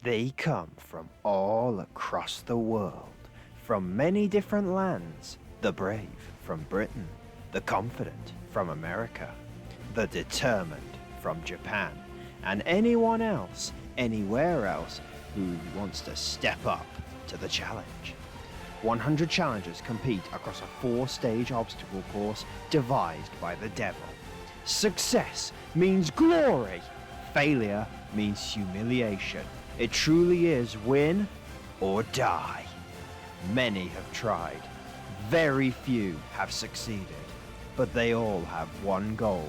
They come from all across the world, from many different lands. The brave from Britain, the confident from America, the determined from Japan, and anyone else, anywhere else, who wants to step up to the challenge. 100 challengers compete across a 4-stage obstacle course devised by the devil. Success means glory. Failure means humiliation. It truly is win or die. Many have tried. Very few have succeeded. But they all have one goal: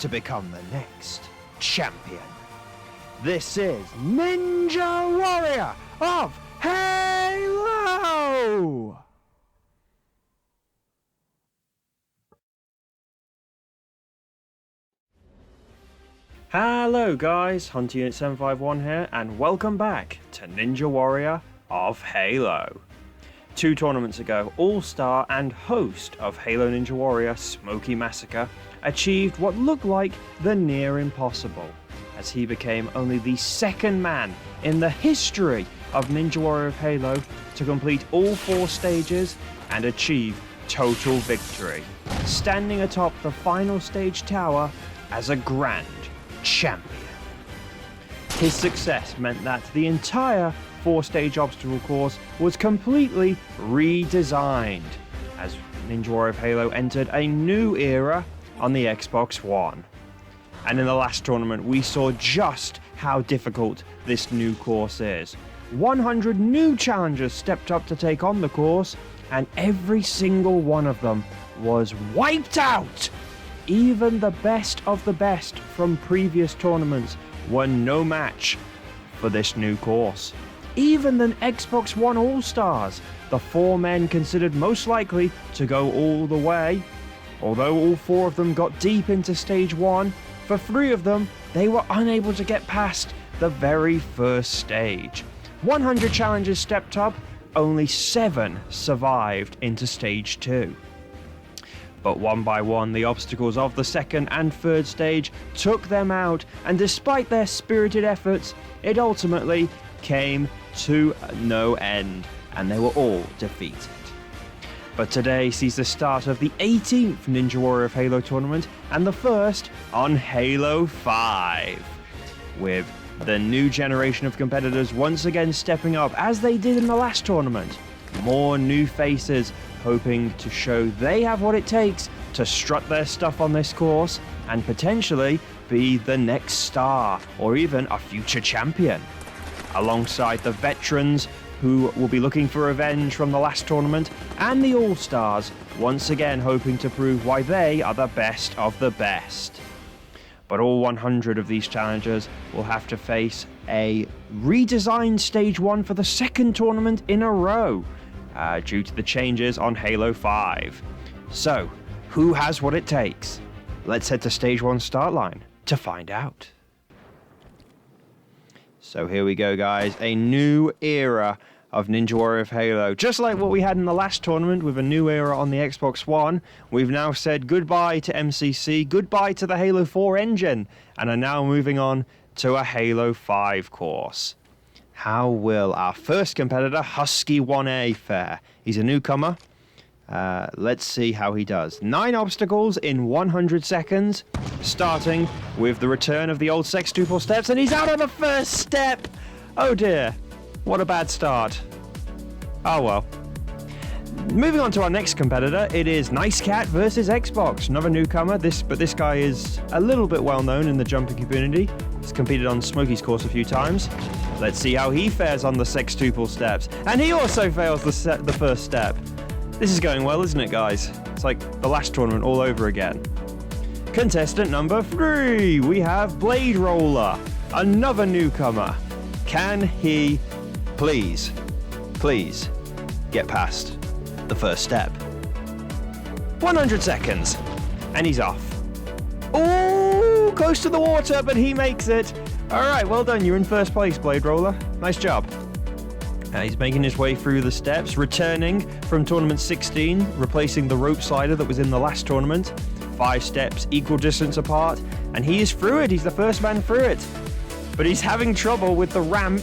to become the next champion. This is Ninja Warrior of Halo! Hello guys, Hunter Unit 751 here, and welcome back to Ninja Warrior of Halo. 2 tournaments ago, All-Star and host of Halo Ninja Warrior, Smoky Massacre, achieved what looked like the near impossible, as he became only the 2nd man in the history of Ninja Warrior of Halo to complete all 4 stages and achieve total victory, standing atop the final stage tower as a grand champion. His success meant that the entire 4-stage obstacle course was completely redesigned, as Ninja Warrior of Halo entered a new era on the Xbox One. And in the last tournament we saw just how difficult this new course is. 100 new challengers stepped up to take on the course, and every single one of them was wiped out! Even the best of the best from previous tournaments were no match for this new course. Even the Xbox One All-Stars, the 4 men considered most likely to go all the way. Although all 4 of them got deep into stage 1, for 3 of them, they were unable to get past the very first stage. 100 challengers stepped up, only 7 survived into stage 2. But one by one, the obstacles of the 2nd and 3rd stage took them out, and despite their spirited efforts, it ultimately came to no end, and they were all defeated. But today sees the start of the 18th Ninja Warrior of Halo tournament, and the first on Halo 5, with the new generation of competitors once again stepping up as they did in the last tournament. More new faces hoping to show they have what it takes to strut their stuff on this course and potentially be the next star or even a future champion. Alongside the veterans who will be looking for revenge from the last tournament, and the All-Stars once again hoping to prove why they are the best of the best. But all 100 of these challengers will have to face a redesigned Stage 1 for the 2nd tournament in a row, due to the changes on Halo 5. So, who has what it takes? Let's head to Stage 1 start line to find out. So here we go guys, a new era of Ninja Warrior of Halo. Just like what we had in the last tournament with a new era on the Xbox One, we've now said goodbye to MCC, goodbye to the Halo 4 engine, and are now moving on to a Halo 5 course. How will our first competitor, Husky 1A, fare? He's a newcomer. Let's see how he does. 9 obstacles in 100 seconds, starting with the return of the old sextuple steps, and he's out on the first step! Oh dear, what a bad start. Oh well. Moving on to our next competitor, it is Nice Cat versus Xbox. Another newcomer, but this guy is a little bit well known in the jumping community. He's competed on Smokey's course a few times. Let's see how he fares on the sextuple steps. And he also fails the first step. This is going well, isn't it, guys? It's like the last tournament all over again. Contestant number 3, we have Blade Roller, another newcomer. Can he please get past the first step? 100 seconds, and he's off. Ooh, close to the water, but he makes it. All right, well done. You're in first place, Blade Roller. Nice job. He's making his way through the steps, returning from tournament 16, replacing the rope slider that was in the last tournament. 5 steps, equal distance apart, and he is through it. He's the first man through it. But he's having trouble with the ramp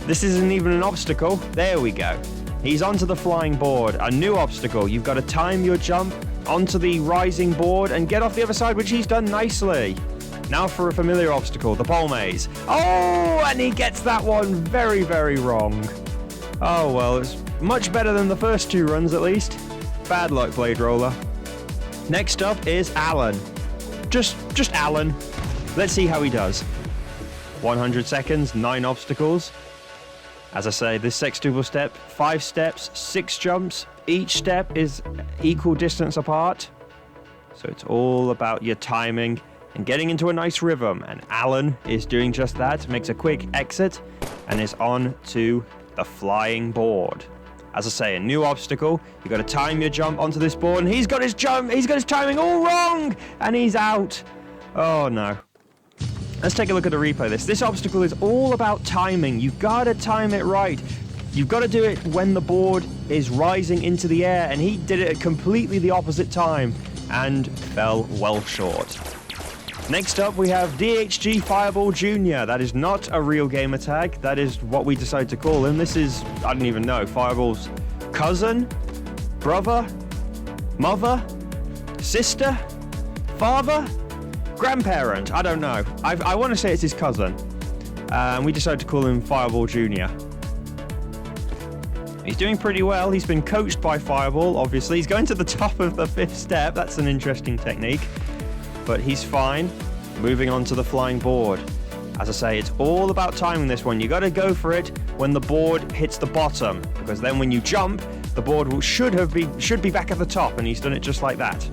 This isn't even an obstacle. There we go. He's onto the flying board. A new obstacle. You've got to time your jump onto the rising board and get off the other side, which he's done nicely. Now for a familiar obstacle, the pole maze. Oh, and he gets that one very, very wrong. Oh, well, it's much better than the first 2 runs, at least. Bad luck, Blade Roller. Next up is Alan. Just Alan. Let's see how he does. 100 seconds, 9 obstacles. As I say, this sextuple step, 5 steps, 6 jumps. Each step is equal distance apart. So it's all about your timing and getting into a nice rhythm. And Alan is doing just that, makes a quick exit and is on to the flying board. As I say, a new obstacle. You've got to time your jump onto this board, and he's got his timing all wrong, and he's out. Oh no. Let's take a look at the replay of this. This obstacle is all about timing. You've got to time it right. You've got to do it when the board is rising into the air, and he did it at completely the opposite time and fell well short. Next up, we have DHG Fireball Jr. That is not a real gamer tag. That is what we decided to call him. This is, I don't even know, Fireball's cousin, brother, mother, sister, father, grandparent. I don't know. I want to say it's his cousin. We decided to call him Fireball Jr. He's doing pretty well. He's been coached by Fireball, obviously. He's going to the top of the 5th step. That's an interesting technique. But he's fine. Moving on to the flying board. As I say, it's all about timing this one. You got to go for it when the board hits the bottom, because then when you jump, the board should be back at the top, and he's done it just like that.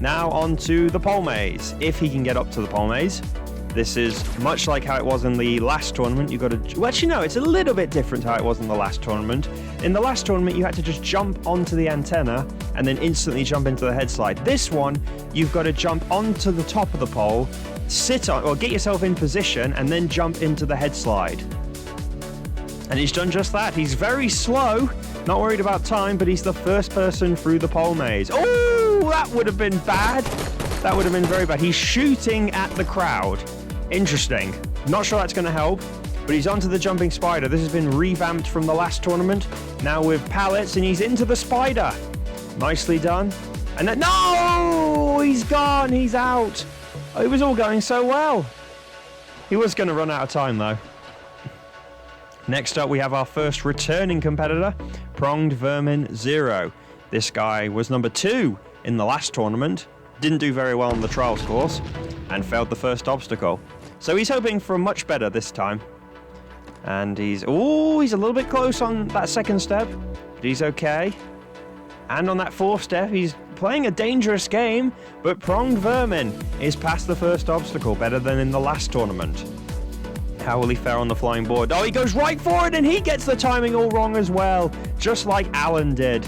Now on to the pole maze. If he can get up to the pole maze. This is much like how it was in the last tournament. You got to... Well, actually, no, it's a little bit different how it was in the last tournament. In the last tournament, you had to just jump onto the antenna and then instantly jump into the head slide. This one, you've got to jump onto the top of the pole, sit on, or get yourself in position, and then jump into the head slide. And he's done just that. He's very slow, not worried about time, but he's the first person through the pole maze. Oh, that would have been bad. That would have been very bad. He's shooting at the crowd. Interesting. Not sure that's going to help, but he's onto the jumping spider. This has been revamped from the last tournament, now with pallets, and he's into the spider. Nicely done. And then, no! He's gone. He's out. Oh, it was all going so well. He was going to run out of time, though. Next up, we have our first returning competitor, Pronged Vermin 0. This guy was number 2 in the last tournament. Didn't do very well on the trials course and failed the first obstacle. So he's hoping for much better this time. And he's a little bit close on that 2nd step, but he's okay. And on that 4th step, he's playing a dangerous game, but Pronged Vermin is past the first obstacle, better than in the last tournament. How will he fare on the flying board? Oh, he goes right for it, and he gets the timing all wrong as well, just like Alan did.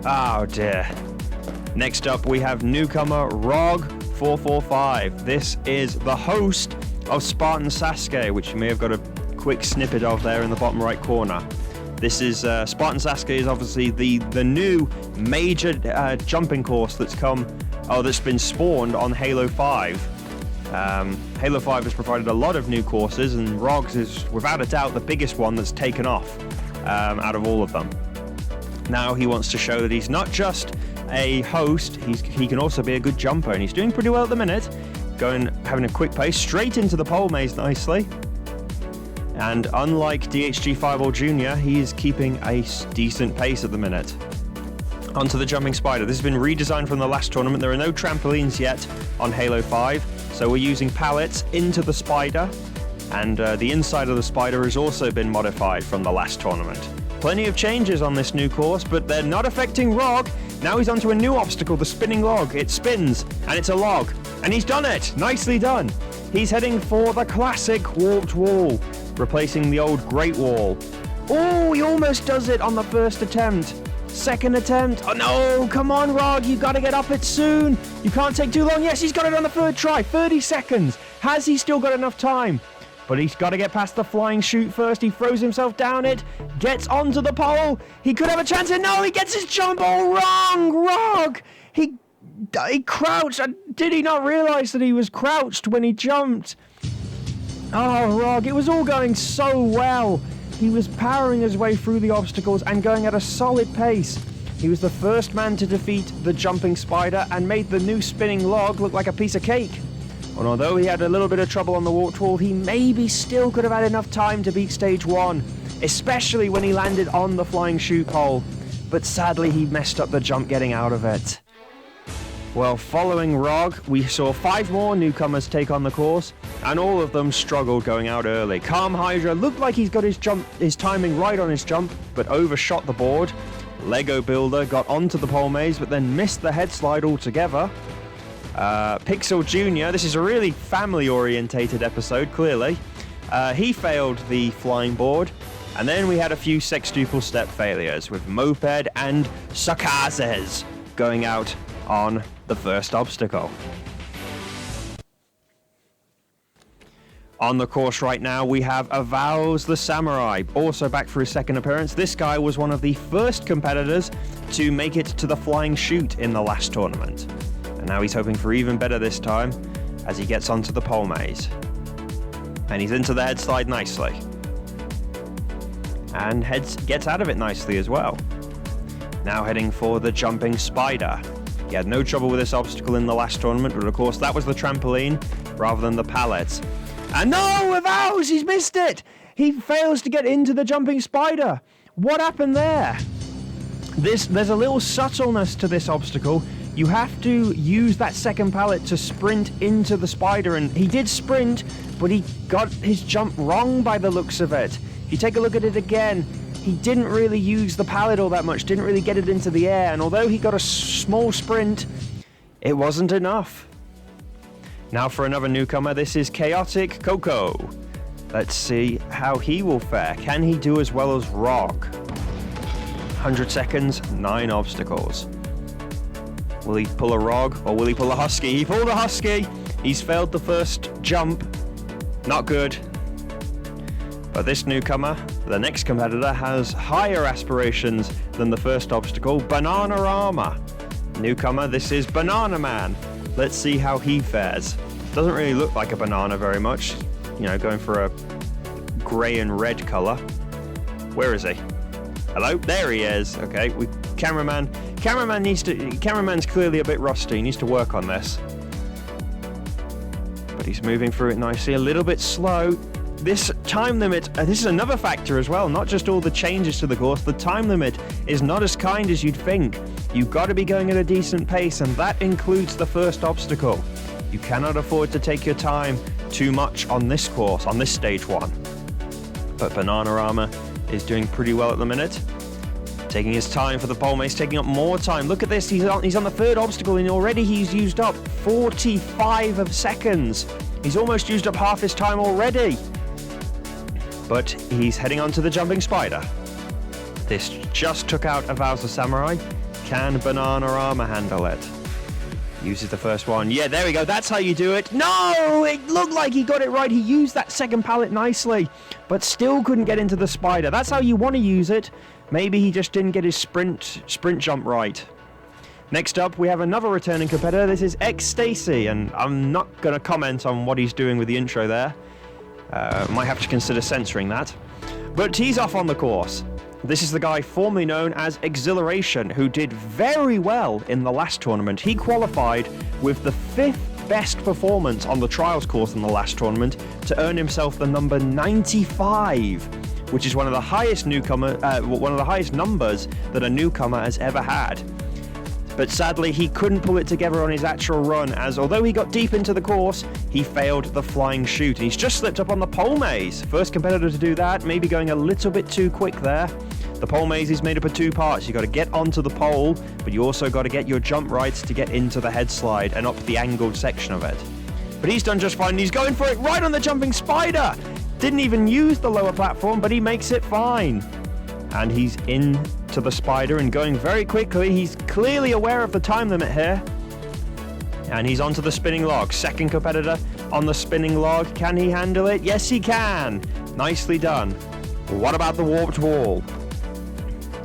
Oh dear. Next up, we have newcomer Rog445. This is the host of Spartan Sasuke, which you may have got a quick snippet of there in the bottom right corner. This is Spartan Sasuke is obviously the new major jumping course that's been spawned on Halo 5. Halo 5 has provided a lot of new courses, and Rogs is without a doubt the biggest one that's taken off out of all of them. Now he wants to show that he's not just a host, he can also be a good jumper, and he's doing pretty well at the minute. Having a quick pace straight into the pole maze nicely. And unlike DHG Fireball Jr., he is keeping a decent pace at the minute. Onto the jumping spider. This has been redesigned from the last tournament. There are no trampolines yet on Halo 5, so we're using pallets into the spider, and the inside of the spider has also been modified from the last tournament. Plenty of changes on this new course, but they're not affecting Rog. Now he's onto a new obstacle, the spinning log. It spins, and it's a log. And he's done it! Nicely done! He's heading for the classic warped wall, replacing the old Great Wall. Oh, he almost does it on the first attempt. Second attempt. Oh no, come on, Rog, you gotta get up it soon. You can't take too long. Yes, he's got it on the 3rd try. 30 seconds. Has he still got enough time? But he's got to get past the flying chute first. He throws himself down it, gets onto the pole. He could have a chance, and no, he gets his jump all wrong. Rog, he crouched. Did he not realize that he was crouched when he jumped? Oh, Rog, it was all going so well. He was powering his way through the obstacles and going at a solid pace. He was the first man to defeat the jumping spider and made the new spinning log look like a piece of cake. And although he had a little bit of trouble on the warped wall, he maybe still could have had enough time to beat stage 1, especially when he landed on the flying chute pole. But sadly, he messed up the jump getting out of it. Well, following Rog, we saw 5 more newcomers take on the course, and all of them struggled going out early. Calm Hydra looked like he's got his timing right on his jump, but overshot the board. Lego Builder got onto the pole maze, but then missed the head slide altogether. Pixel Jr., this is a really family-orientated episode, clearly. He failed the flying board. And then we had a few sextuple step failures, with Moped and Sakazes going out on the first obstacle. On the course right now, we have Avowals the Samurai, also back for his second appearance. This guy was one of the first competitors to make it to the flying chute in the last tournament. And now he's hoping for even better this time as he gets onto the pole maze. And he's into the head slide nicely. And gets out of it nicely as well. Now heading for the jumping spider. He had no trouble with this obstacle in the last tournament, but of course that was the trampoline rather than the pallets. And no, Avowals, he's missed it! He fails to get into the jumping spider. What happened there? There's a little subtleness to this obstacle. You have to use that second pallet to sprint into the spider, and he did sprint, but he got his jump wrong by the looks of it. If you take a look at it again, he didn't really use the pallet all that much, didn't really get it into the air, and although he got a small sprint, it wasn't enough. Now for another newcomer, this is Chaotic Coco. Let's see how he will fare. Can he do as well as Rog? 100 seconds, 9 obstacles. Will he pull a Rog or will he pull a Husky? He pulled a Husky. He's failed the first jump. Not good. But this newcomer, the next competitor, has higher aspirations than the first obstacle, Bananarama. Newcomer, this is Banana Man. Let's see how he fares. Doesn't really look like a banana very much. You know, going for a grey and red colour. Where is he? Hello? There he is. Okay, Cameraman's clearly a bit rusty. He needs to work on this. But he's moving through it nicely. A little bit slow. This time limit, this is another factor as well, not just all the changes to the course. The time limit is not as kind as you'd think. You've got to be going at a decent pace, and that includes the first obstacle. You cannot afford to take your time too much on this course, on this stage 1. But Bananarama is doing pretty well at the minute. Taking his time for the pole maze, taking up more time. Look at this, he's on the third obstacle, and already he's used up 45 seconds. He's almost used up half his time already. But he's heading on to the jumping spider. This just took out Avowals the Samurai. Can Bananarama handle it? Uses the first one. Yeah, there we go. That's how you do it. No! It looked like he got it right. He used that second pallet nicely, but still couldn't get into the spider. That's how you want to use it. Maybe he just didn't get his sprint jump right. Next up, we have another returning competitor. This is Ex-stasi, and I'm not going to comment on what he's doing with the intro there. Might have to consider censoring that. But he's off on the course. This is the guy formerly known as Exhilaration, who did very well in the last tournament. He qualified with the 5th best performance on the trials course in the last tournament to earn himself the number 95, which is one of the highest numbers that a newcomer has ever had. But sadly, he couldn't pull it together on his actual run, as although he got deep into the course, he failed the flying chute. And he's just slipped up on the pole maze. First competitor to do that, maybe going a little bit too quick there. The pole maze is made up of 2 parts. You've got to get onto the pole, but you also got to get your jump right to get into the head slide and up the angled section of it. But he's done just fine. He's going for it right on the jumping spider. Didn't even use the lower platform, but he makes it fine. And he's into the spider and going very quickly. He's clearly aware of the time limit here. And he's onto the spinning log. Second competitor on the spinning log. Can he handle it? Yes, he can. Nicely done. What about the warped wall?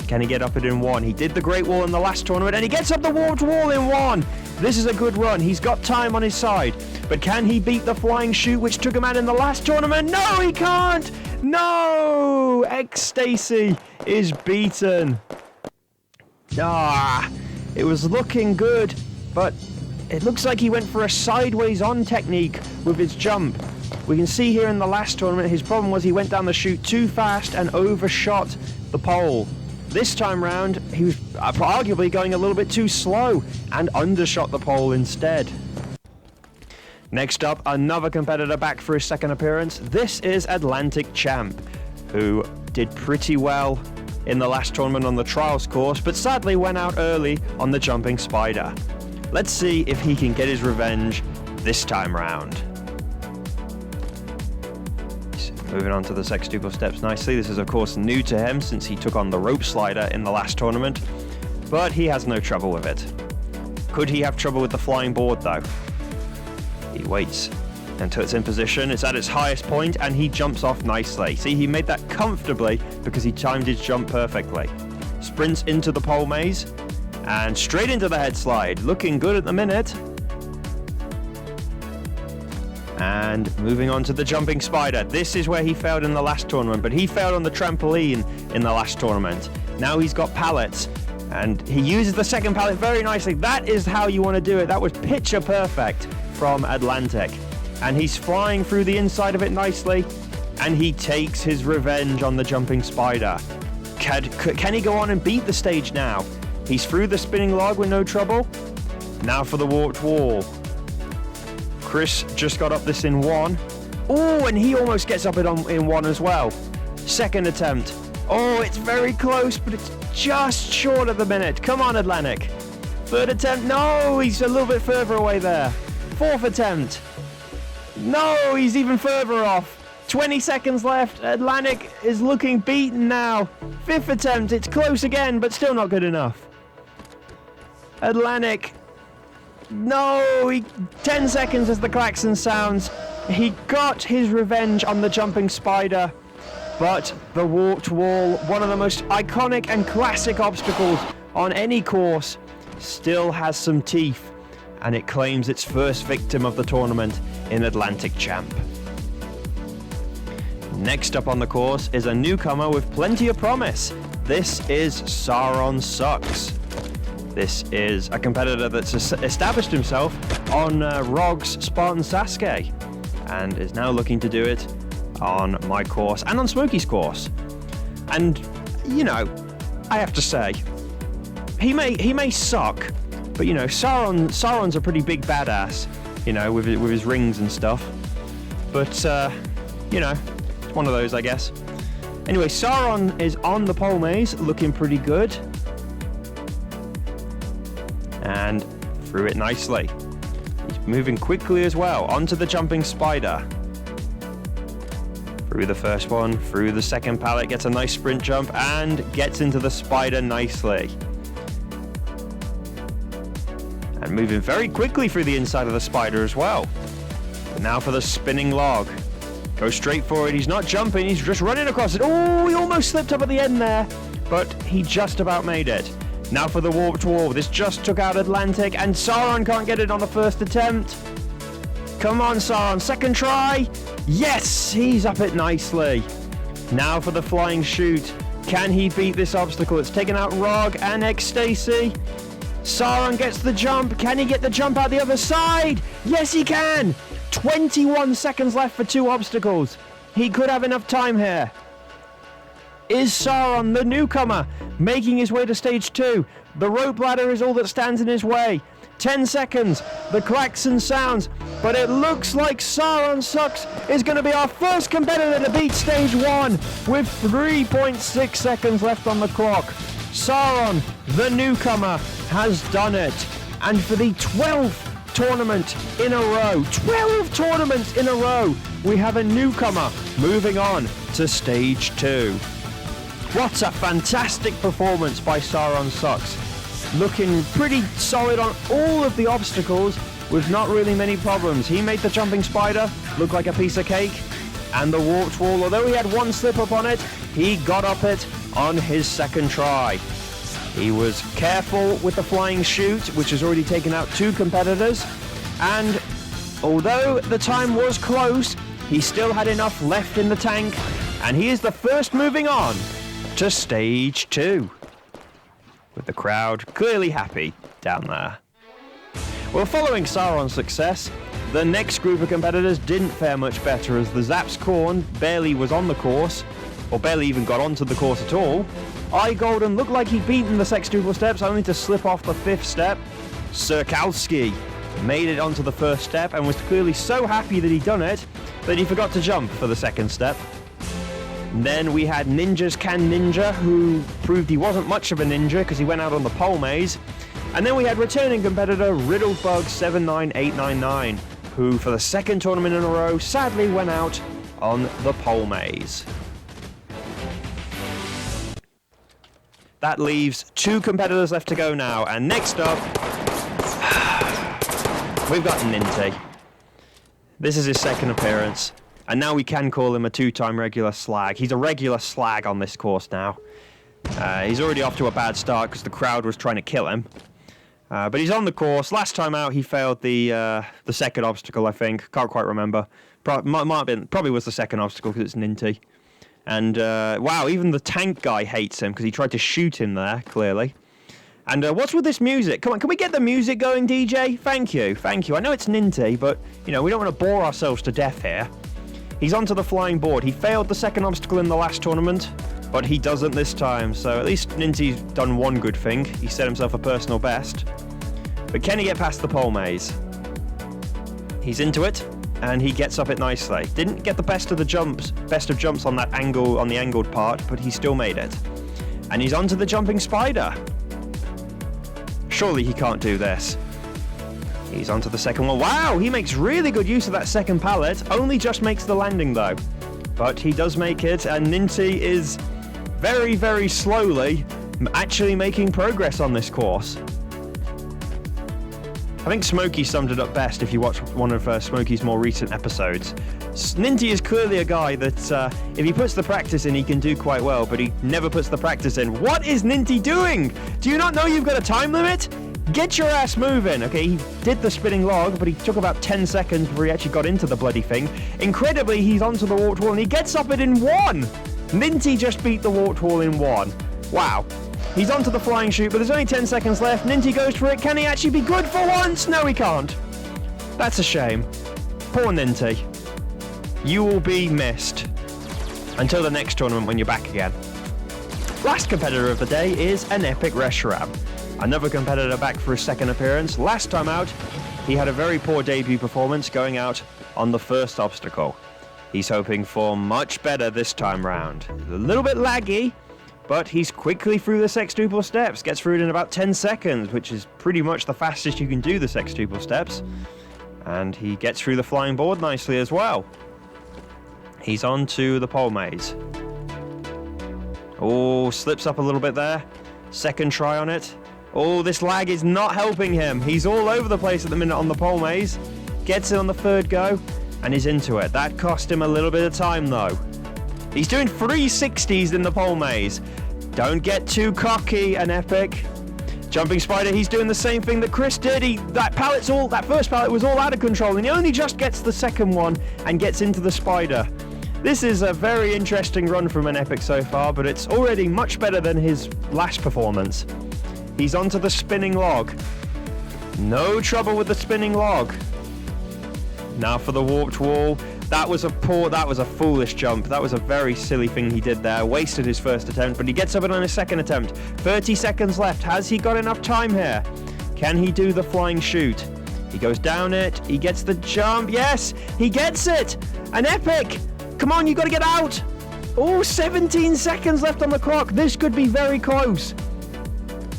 Can he get up it in 1? He did the Great Wall in the last tournament, and he gets up the warped wall in 1. This is a good run. He's got time on his side. But can he beat the flying chute, which took him out in the last tournament? No, he can't! No! Ex-stasi is beaten. It was looking good, but it looks like he went for a sideways on technique with his jump. We can see here in the last tournament, his problem was he went down the chute too fast and overshot the pole. This time round, he was arguably going a little bit too slow and undershot the pole instead. Next up, another competitor back for his second appearance. This is Atlantic Champ, who did pretty well in the last tournament on the trials course, but sadly went out early on the jumping spider. Let's see if he can get his revenge this time round. Moving on to the sextuple steps nicely. This is of course new to him since he took on the rope slider in the last tournament, but he has no trouble with it. Could he have trouble with the flying board though? He waits until it's in position, it's at its highest point, and he jumps off nicely. See, he made that comfortably because he timed his jump perfectly. Sprints into the pole maze, and straight into the head slide. Looking good at the minute. And moving on to the jumping spider. This is where he failed in the last tournament, but he failed on the trampoline in the last tournament. Now he's got pallets, and he uses the second pallet very nicely. That is how you want to do it. That was picture perfect from Atlantic. And he's flying through the inside of it nicely, and he takes his revenge on the jumping spider. Can he go on and beat the stage now? He's through the spinning log with no trouble. Now for the warped wall. Chris just got up this in one. Oh, and he almost gets up it in one as well. Second attempt. Oh, it's very close, but it's just short of the minute. Come on, Atlantic. Third attempt. No, he's a little bit further away there. Fourth attempt. No, he's even further off. 20 seconds left. Atlantic is looking beaten now. Fifth attempt. It's close again, but still not good enough. Atlantic. No, 10 seconds as the klaxon sounds. He got his revenge on the jumping spider, but the warped wall, one of the most iconic and classic obstacles on any course, still has some teeth, and it claims its first victim of the tournament in Atlantic Champ. Next up on the course is a newcomer with plenty of promise. This is Sauron Sucks. This is a competitor that's established himself on Rog's Spartan Sasuke and is now looking to do it on my course and on Smokey's course. And, you know, I have to say, he may suck, but, you know, Sauron's a pretty big badass, you know, with his rings and stuff. But, you know, it's one of those, I guess. Anyway, Sauron is on the pole maze, looking pretty good. And through it nicely. He's moving quickly as well, onto the jumping spider. Through the first one, through the second pallet, gets a nice sprint jump, and gets into the spider nicely. And moving very quickly through the inside of the spider as well. And now for the spinning log. Goes straight forward, he's not jumping, he's just running across it. Oh, he almost slipped up at the end there, but he just about made it. Now for the warped wall. This just took out Atlantic, and Sauron can't get it on the first attempt. Come on, Sauron. Second try. Yes, he's up it nicely. Now for the flying chute. Can he beat this obstacle? It's taken out Rog and Ex-stasi. Sauron gets the jump. Can he get the jump out the other side? Yes, he can. 21 seconds left for two obstacles. He could have enough time here. Is Sauron, the newcomer, making his way to stage 2? The rope ladder is all that stands in his way. 10 seconds, the klaxon sounds, but it looks like Sauron Sucks is going to be our first competitor to beat stage 1 with 3.6 seconds left on the clock. Sauron, the newcomer, has done it. And for the 12th tournament in a row, 12 tournaments in a row, we have a newcomer moving on to stage 2. What a fantastic performance by Sauron Sucks. Looking pretty solid on all of the obstacles with not really many problems. He made the jumping spider look like a piece of cake, and the warped wall, although he had one slip up on it, he got up it on his second try. He was careful with the flying chute, which has already taken out 2 competitors, and although the time was close, he still had enough left in the tank And he is the first moving on to stage 2. With the crowd clearly happy down there. Well, following Sauron's success, the next group of competitors didn't fare much better as the Zaps Khorne barely was on the course, or barely even got onto the course at all. Golden looked like he'd beaten the sextuple steps only to slip off the 5th step. Sirkalski made it onto the 1st step and was clearly so happy that he'd done it that he forgot to jump for the 2nd step. Then we had Ninjas Can Ninja, who proved he wasn't much of a ninja because he went out on the pole maze. And then we had returning competitor Riddlebug 79899, who for the 2nd tournament in a row sadly went out on the pole maze. That leaves 2 competitors left to go now, and next up, we've got Ninte. This is his 2nd appearance, and now we can call him a 2-time regular slag. He's a regular slag on this course now. He's already off to a bad start because the crowd was trying to kill him. But he's on the course. Last time out, he failed the 2nd obstacle, I think. Can't quite remember. Probably was the 2nd obstacle because it's Ninte. And, wow, even the tank guy hates him because he tried to shoot him there, clearly. And what's with this music? Come on, can we get the music going, DJ? Thank you, thank you. I know it's Ninte, but, you know, we don't want to bore ourselves to death here. He's onto the flying board. He failed the 2nd obstacle in the last tournament, but he doesn't this time. So at least Ninte's done one good thing. He set himself a personal best. But can he get past the pole maze? He's into it. And he gets up it nicely. Didn't get the best of jumps on that angle, on the angled part, but he still made it. And he's onto the jumping spider. Surely he can't do this. He's onto the 2nd one. Wow, he makes really good use of that 2nd pallet. Only just makes the landing though. But he does make it, and Ninte is very, very slowly actually making progress on this course. I think Smokey summed it up best if you watch one of Smokey's more recent episodes. Ninte is clearly a guy that if he puts the practice in, he can do quite well, but he never puts the practice in. What is Ninte doing? Do you not know you've got a time limit? Get your ass moving. Okay, he did the spinning log, but he took about 10 seconds before he actually got into the bloody thing. Incredibly, he's onto the warped wall and he gets up it in 1. Ninte just beat the warped wall in 1. Wow. He's onto the flying chute, but there's only 10 seconds left. Ninte goes for it. Can he actually be good for once? No, he can't. That's a shame. Poor Ninte. You will be missed. Until the next tournament when you're back again. Last competitor of the day is an epic Reshiram. Another competitor back for his 2nd appearance. Last time out, he had a very poor debut performance going out on the 1st obstacle. He's hoping for much better this time round. A little bit laggy, but he's quickly through the sextuple steps, gets through it in about 10 seconds, which is pretty much the fastest you can do the sextuple steps. And he gets through the flying board nicely as well. He's on to the pole maze. Oh, slips up a little bit there. 2nd try on it. Oh, this lag is not helping him. He's all over the place at the minute on the pole maze. Gets it on the 3rd go, and he's into it. That cost him a little bit of time, though. He's doing 360s in the pole maze. Don't get too cocky and epic. Jumping spider, he's doing the same thing that Chris did. That 1st pallet was all out of control, and he only just gets the 2nd one and gets into the spider. This is a very interesting run from an epic so far, but it's already much better than his last performance. He's onto the spinning log. No trouble with the spinning log. Now for the warped wall. That was a foolish jump. That was a very silly thing he did there. Wasted his 1st attempt, but he gets up it on his 2nd attempt. 30 seconds left. Has he got enough time here? Can he do the flying chute? He goes down it. He gets the jump. Yes, he gets it. An epic. Come on, you got to get out. Oh, 17 seconds left on the clock. This could be very close.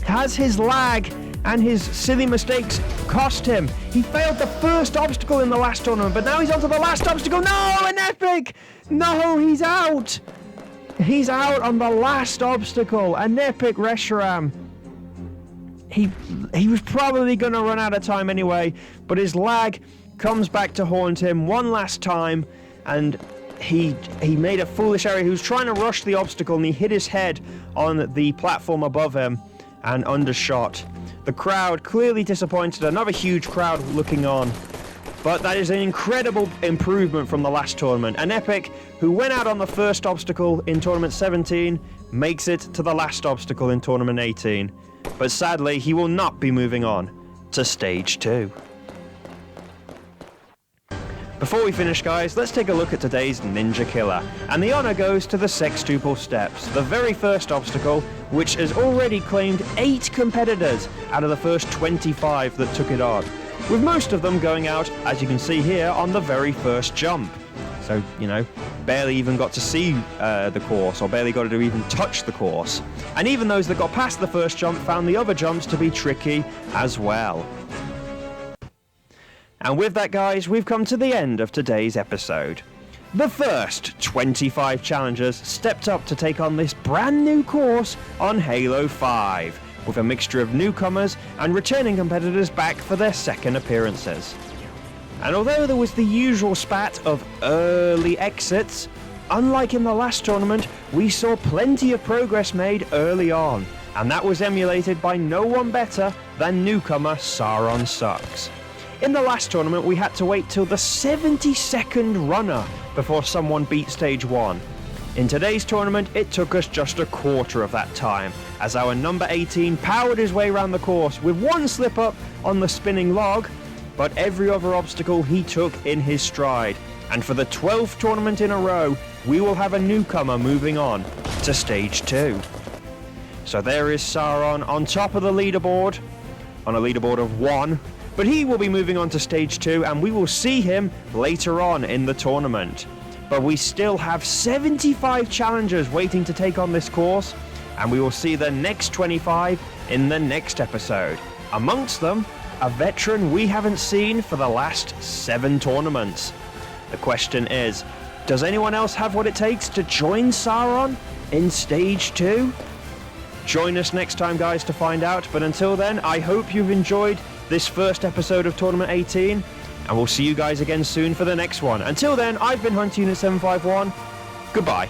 Has his lag and his silly mistakes cost him? He failed the 1st obstacle in the last tournament, but now he's on to the last obstacle. No, an epic! No, he's out! He's out on the last obstacle. An epic Reshiram. He was probably going to run out of time anyway, but his lag comes back to haunt him one last time, and he made a foolish error. He was trying to rush the obstacle, and he hit his head on the platform above him and undershot. The crowd clearly disappointed. Another huge crowd looking on. But that is an incredible improvement from the last tournament. An Epic who went out on the first obstacle in Tournament 17 makes it to the last obstacle in Tournament 18. But sadly, he will not be moving on to Stage 2. Before we finish, guys, let's take a look at today's Ninja Killer. And the honor goes to the Sextuple Steps, the very first obstacle, which has already claimed 8 competitors out of the first 25 that took it on, with most of them going out, as you can see here, on the very first jump. So, barely even got to see the course, or barely got to even touch the course. And even those that got past the first jump found the other jumps to be tricky as well. And with that, guys, we've come to the end of today's episode. The first 25 challengers stepped up to take on this brand new course on Halo 5, with a mixture of newcomers and returning competitors back for their second appearances. And although there was the usual spat of early exits, unlike in the last tournament, we saw plenty of progress made early on, and that was emulated by no one better than newcomer Sauron Sucks. In the last tournament, we had to wait till the 72nd runner before someone beat Stage 1. In today's tournament, it took us just a quarter of that time, as our number 18 powered his way around the course with one slip-up on the spinning log, but every other obstacle he took in his stride. And for the 12th tournament in a row, we will have a newcomer moving on to Stage 2. So there is Sauron on top of the leaderboard, on a leaderboard of 1, but he will be moving on to Stage 2, and we will see him later on in the tournament. But we still have 75 challengers waiting to take on this course, and we will see the next 25 in the next episode. Amongst them, a veteran we haven't seen for the last 7 tournaments. The question is, does anyone else have what it takes to join Sauron in Stage 2? Join us next time, guys, to find out, but until then, I hope you've enjoyed this first episode of Tournament 18, and we'll see you guys again soon for the next one. Until then, I've been Hunt Unit 751. Goodbye.